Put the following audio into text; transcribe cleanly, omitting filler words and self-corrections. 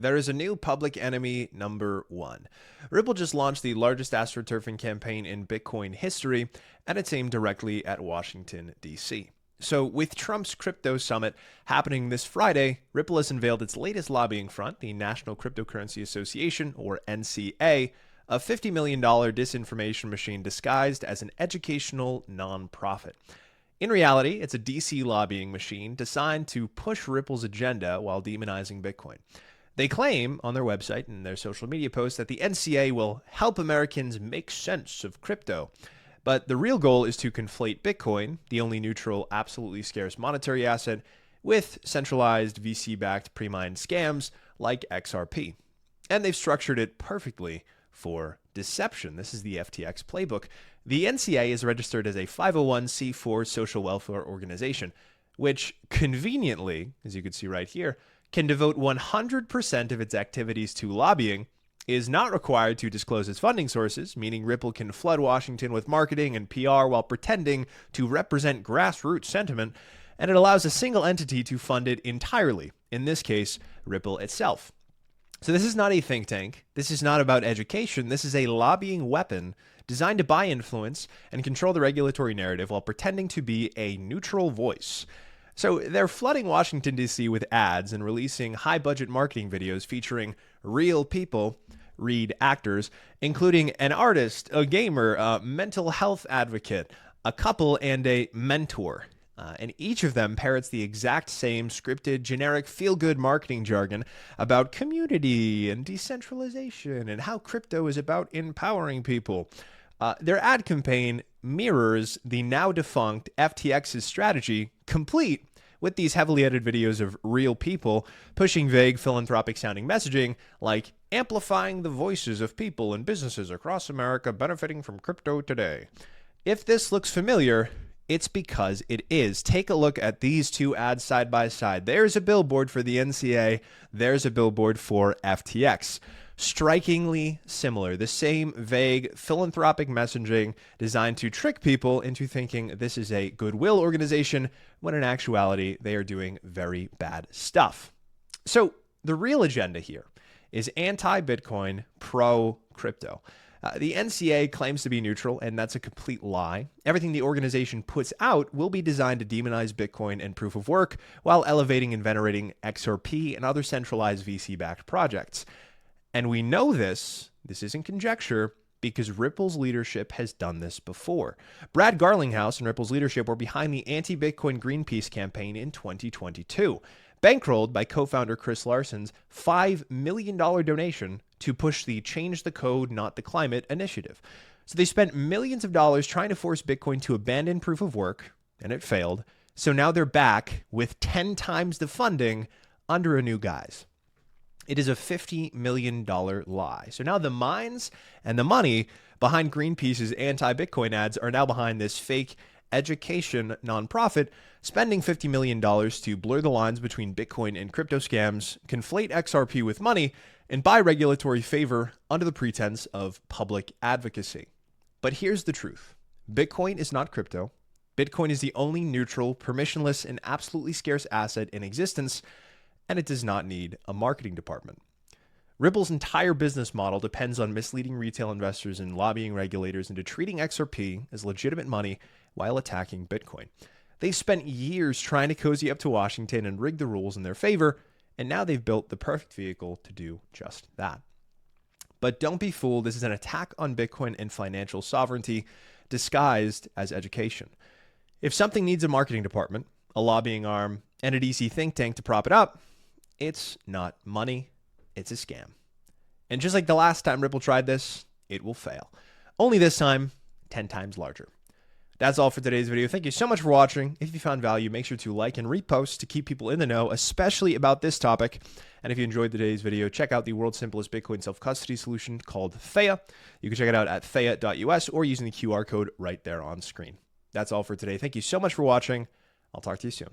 There is a new public enemy number one. Ripple just launched the largest astroturfing campaign in Bitcoin history, and it's aimed directly at Washington, D.C. So, with Trump's crypto summit happening this Friday, Ripple has unveiled its latest lobbying front, the National Cryptocurrency Association, or NCA, a $50 million disinformation machine disguised as an educational nonprofit. In reality, it's a DC lobbying machine designed to push Ripple's agenda while demonizing Bitcoin. They claim on their website and their social media posts that the NCA will help Americans make sense of crypto. But the real goal is to conflate Bitcoin, the only neutral, absolutely scarce monetary asset, with centralized VC-backed pre-mined scams like XRP. And they've structured it perfectly for deception. This is the FTX playbook. The NCA is registered as a 501c4 social welfare organization, which conveniently, as you can see right here, can devote 100% of its activities to lobbying, is not required to disclose its funding sources, meaning Ripple can flood Washington with marketing and PR while pretending to represent grassroots sentiment, and it allows a single entity to fund it entirely, in this case, Ripple itself. So this is not a think tank. This is not about education. This is a lobbying weapon designed to buy influence and control the regulatory narrative while pretending to be a neutral voice. So they're flooding Washington, D.C. with ads and releasing high-budget marketing videos featuring real people, read actors, including an artist, a gamer, a mental health advocate, a couple, and a mentor. And each of them parrots the exact same scripted, generic, feel-good marketing jargon about community and decentralization and how crypto is about empowering people. Their ad campaign mirrors the now-defunct FTX's strategy, complete with these heavily edited videos of real people pushing vague philanthropic-sounding messaging like amplifying the voices of people and businesses across America benefiting from crypto today. If this looks familiar, it's because it is. Take a look at these two ads side by side. There's a billboard for the NCA. There's a billboard for FTX. Strikingly similar. The same vague philanthropic messaging designed to trick people into thinking this is a goodwill organization, when in actuality, they are doing very bad stuff. So the real agenda here is anti-Bitcoin, pro-crypto. The NCA claims to be neutral, and that's a complete lie. Everything the organization puts out will be designed to demonize Bitcoin and proof of work while elevating and venerating XRP and other centralized VC-backed projects. And we know this isn't conjecture, because Ripple's leadership has done this before. Brad Garlinghouse and Ripple's leadership were behind the anti-Bitcoin Greenpeace campaign in 2022, bankrolled by co-founder Chris Larsen's $5 million donation to push the Change the Code, Not the Climate initiative. So they spent millions of dollars trying to force Bitcoin to abandon proof of work, and it failed. So now they're back with 10 times the funding under a new guise. It is a $50 million lie. So now the minds and the money behind Greenpeace's anti-Bitcoin ads are now behind this fake education nonprofit, spending $50 million to blur the lines between Bitcoin and crypto scams, conflate XRP with money, and buy regulatory favor under the pretense of public advocacy. But here's the truth. Bitcoin is not crypto. Bitcoin is the only neutral, permissionless, and absolutely scarce asset in existence, and it does not need a marketing department. Ripple's entire business model depends on misleading retail investors and lobbying regulators into treating XRP as legitimate money while attacking Bitcoin. They've spent years trying to cozy up to Washington and rig the rules in their favor, and now they've built the perfect vehicle to do just that. But don't be fooled, this is an attack on Bitcoin and financial sovereignty disguised as education. If something needs a marketing department, a lobbying arm, and a DC think tank to prop it up, it's not money, it's a scam. And just like the last time Ripple tried this, it will fail. Only this time, 10 times larger. That's all for today's video. Thank you so much for watching. If you found value, make sure to like and repost to keep people in the know, especially about this topic. And if you enjoyed today's video, check out the world's simplest Bitcoin self-custody solution called Theia. You can check it out at theia.us or using the QR code right there on screen. That's all for today. Thank you so much for watching. I'll talk to you soon.